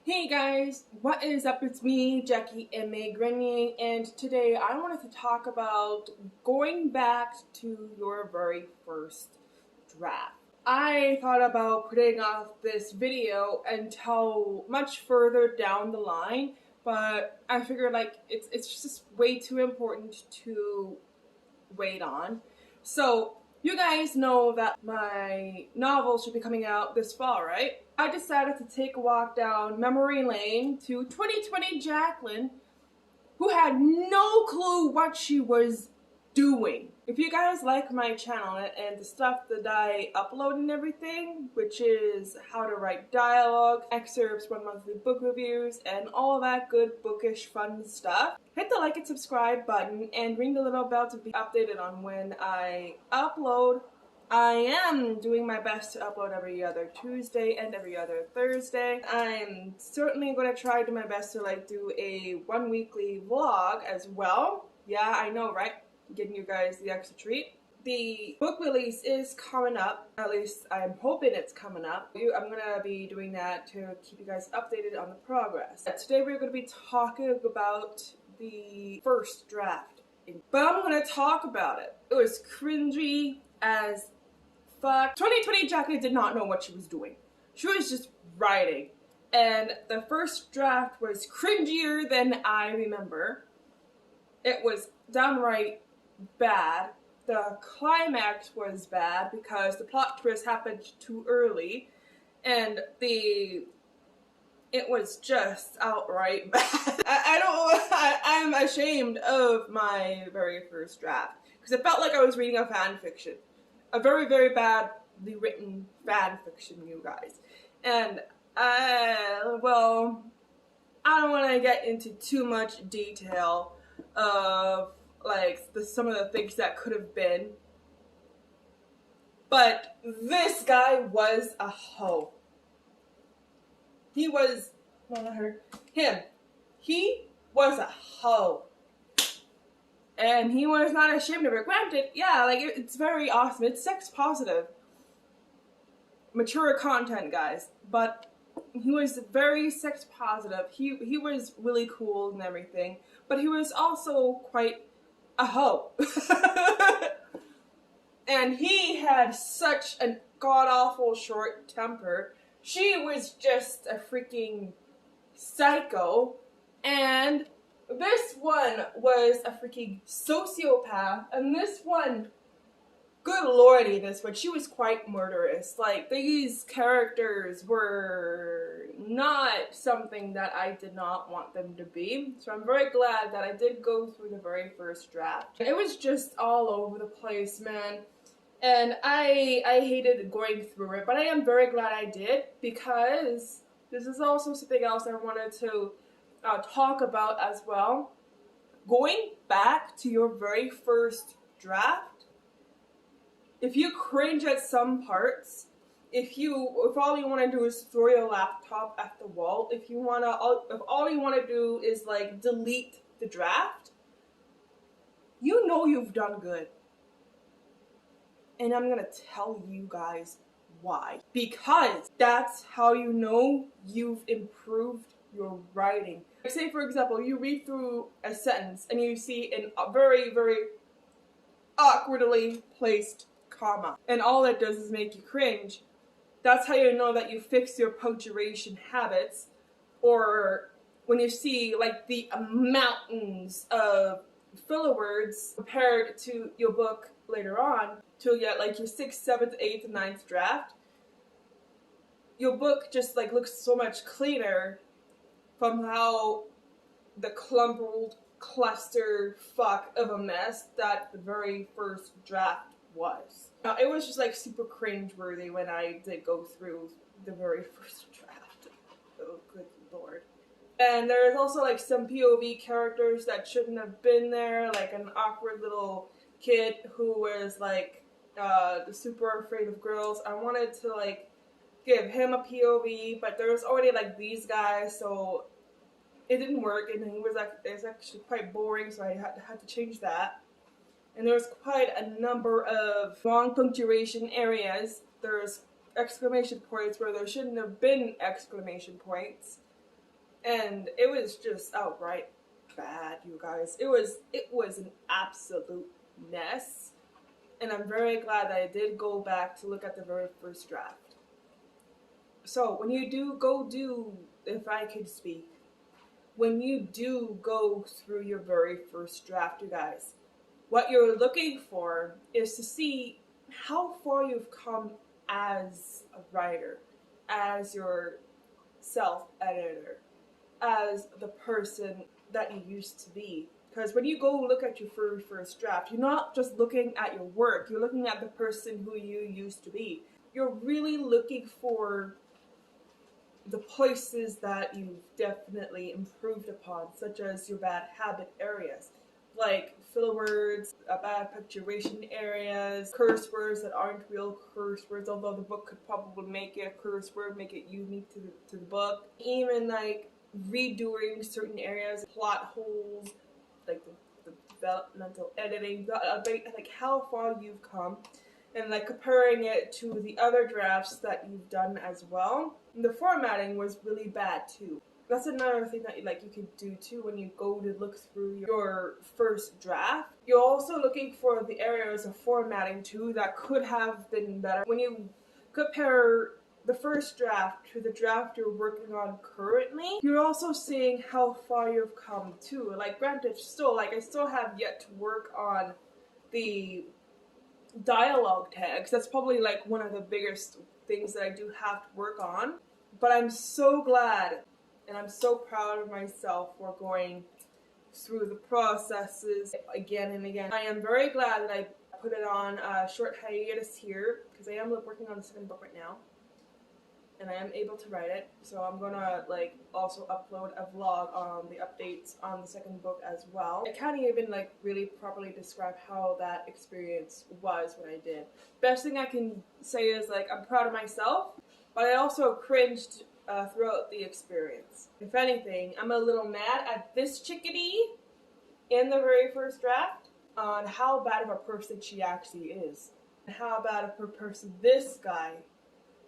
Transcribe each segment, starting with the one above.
Hey guys, what is up? It's me, Jackie M.A. Grenier, and today I wanted to talk about going back to your very first draft. I thought about putting off this video until much further down the line, but I figured it's just way too important to wait on. So you guys know that my novel should be coming out this fall, right? I decided to take a walk down memory lane to 2020 Jacqueline, who had no clue what she was doing. If you guys like my channel and the stuff that I upload and everything, which is how to write dialogue, excerpts from monthly book reviews, and all that good bookish fun stuff, hit the like and subscribe button and ring the little bell to be updated on when I upload. I am doing my best to upload every other Tuesday and every other Thursday. I'm certainly going to try to do my best to do a one weekly vlog as well. Yeah, I know, right? Getting you guys the extra treat. The book release is coming up, at least I'm hoping it's coming up. I'm going to be doing that to keep you guys updated on the progress. Today we're going to be talking about the first draft. But I'm going to talk about it. It was cringy as fuck. 2020 Jackie did not know what she was doing. She was just writing. And the first draft was cringier than I remember. It was downright bad. The climax was bad because the plot twist happened too early, and it was just outright bad. I'm ashamed of my very first draft because it felt like I was reading a fan fiction, a very, very badly written fan fiction, you guys. And well, I don't want to get into too much detail of some of the things that could have been, but this guy was a hoe. He was, well, not her, him. He was a hoe, and he was not ashamed of it. Granted, yeah, it's very awesome. It's sex positive, mature content, guys. But he was very sex positive. He was really cool and everything, but he was also quite a hoe. And he had such a god-awful short temper. She was just a freaking psycho. And this one was a freaking sociopath. And this one, good lordy, this one, she was quite murderous. These characters were not something that I did not want them to be. So I'm very glad that I did go through the very first draft. It was just all over the place, man. And I hated going through it, but I am very glad I did, because this is also something else I wanted to talk about as well. Going back to your very first draft, if you cringe at some parts, if all you want to do is throw your laptop at the wall, if all you want to do is delete the draft, you know you've done good. And I'm gonna tell you guys why. Because that's how you know you've improved your writing. Say, for example, you read through a sentence and you see a very, very awkwardly placed comma, and all it does is make you cringe. That's how you know that you fixed your punctuation habits. Or when you see the mountains of filler words compared to your book later on, to get your 6th, 7th, 8th, and 9th draft, your book just looks so much cleaner from how the clumbled cluster fuck of a mess that the very first draft was. It was just super cringe-worthy when I did go through the very first draft. Oh, good lord. And there's also some POV characters that shouldn't have been there, an awkward little kid who was the super afraid of girls. I wanted to give him a POV, but there was already these guys, so it didn't work, and it was actually quite boring, so I had to change that. And there was quite a number of wrong punctuation areas. There's exclamation points where there shouldn't have been exclamation points. And it was just outright bad, you guys. It was an absolute mess. And I'm very glad that I did go back to look at the very first draft. So when you do, if I could speak, when you do go through your very first draft, you guys, what you're looking for is to see how far you've come as a writer, as your self-editor, as the person that you used to be. Because when you go look at your very first draft, you're not just looking at your work, you're looking at the person who you used to be. You're really looking for the places that you've definitely improved upon, such as your bad habit areas, like filler words, bad punctuation areas, curse words that aren't real curse words, although the book could probably make it a curse word, make it unique to the book. Even like redoing certain areas, plot holes, like the developmental editing, like how far you've come, and like comparing it to the other drafts that you've done as well. And the formatting was really bad too. That's another thing that you could do too when you go to look through your first draft. You're also looking for the areas of formatting too that could have been better. When you compare the first draft to the draft you're working on currently, you're also seeing how far you've come too. Like granted, still, like I still have yet to work on the dialogue tags. That's probably like one of the biggest things that I do have to work on. But I'm so glad and I'm so proud of myself for going through the processes again and again. I am very glad that I put it on a short hiatus here because I am working on the second book right now. And I am able to write it, so I'm gonna like also upload a vlog on the updates on the second book as well. I can't even like really properly describe how that experience was when I did. Best thing I can say is like I'm proud of myself, but I also cringed throughout the experience. If anything, I'm a little mad at this chickadee in the very first draft on how bad of a person she actually is, and how bad of a person this guy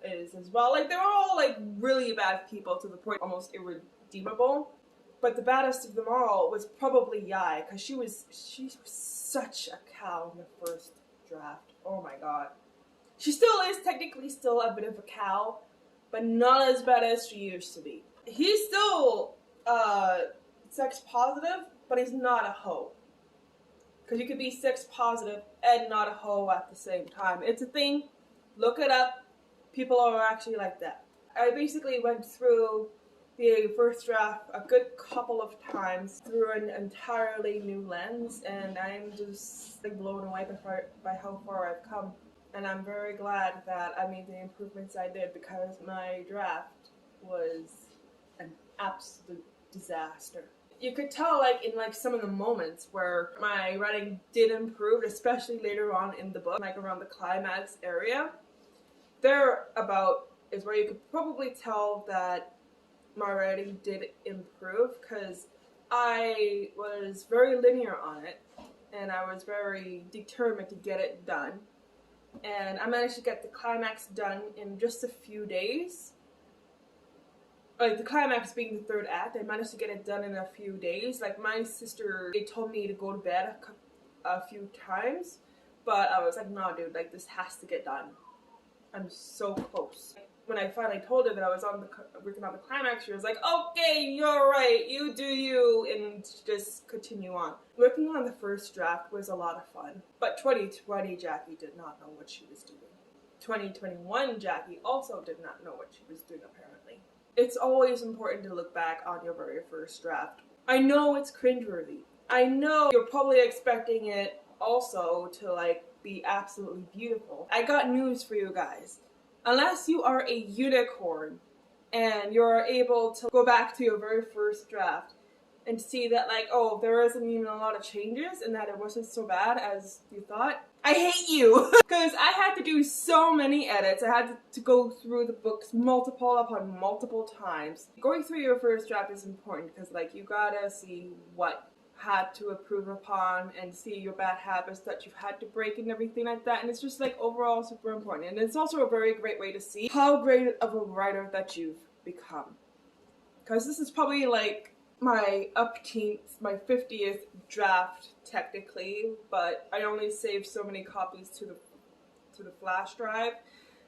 is as well. Like, they're all like really bad people to the point almost irredeemable. But the baddest of them all was probably Yai, because she's such a cow in the first draft. Oh my god. She still is technically still a bit of a cow, but not as bad as she used to be. He's still sex positive, but he's not a hoe. Because you could be sex positive and not a hoe at the same time. It's a thing. Look it up. People are actually like that. I basically went through the first draft a good couple of times through an entirely new lens, and I'm just like blown away by how far I've come. And I'm very glad that I made the improvements I did, because my draft was an absolute disaster. You could tell like in like some of the moments where my writing did improve, especially later on in the book, like around the climax area. Thereabout is where you could probably tell that my writing did improve, because I was very linear on it and I was very determined to get it done, and I managed to get the climax done in just a few days. Like the climax being the third act, I managed to get it done in a few days. Like my sister, they told me to go to bed a few times, but I was like, no dude, like this has to get done. I'm so close. When I finally told her that I was working on the climax, she was like, okay, you're right, you do you, and just continue on. Working on the first draft was a lot of fun, but 2020 Jackie did not know what she was doing. 2021 Jackie also did not know what she was doing, apparently. It's always important to look back on your very first draft. I know it's cringeworthy. I know you're probably expecting it also to like be absolutely beautiful. I got news for you guys. Unless you are a unicorn and you're able to go back to your very first draft and see that like, oh, there isn't even a lot of changes and that it wasn't so bad as you thought, I hate you! Because I had to do so many edits. I had to go through the books multiple upon multiple times. Going through your first draft is important because like you gotta see what had to improve upon and see your bad habits that you've had to break and everything like that, and it's just like overall super important, and it's also a very great way to see how great of a writer that you've become. because this is probably like my upteenth, my 50th draft technically, but I only saved so many copies to the flash drive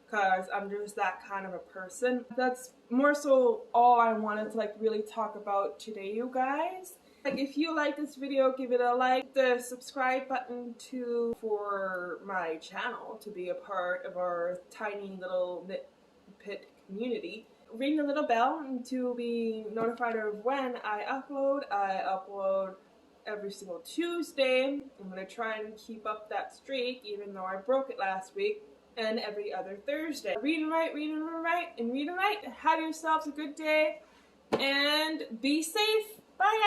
because I'm just that kind of a person. That's more so all I wanted to like really talk about today, you guys. Like, if you like this video, give it a like, the subscribe button too for my channel to be a part of our tiny little knit pit community. Ring the little bell to be notified of when I upload. I upload every single Tuesday. I'm going to try and keep up that streak even though I broke it last week. And every other Thursday. Read and write, read and write, and read and write. Have yourselves a good day and be safe. Bye, guys.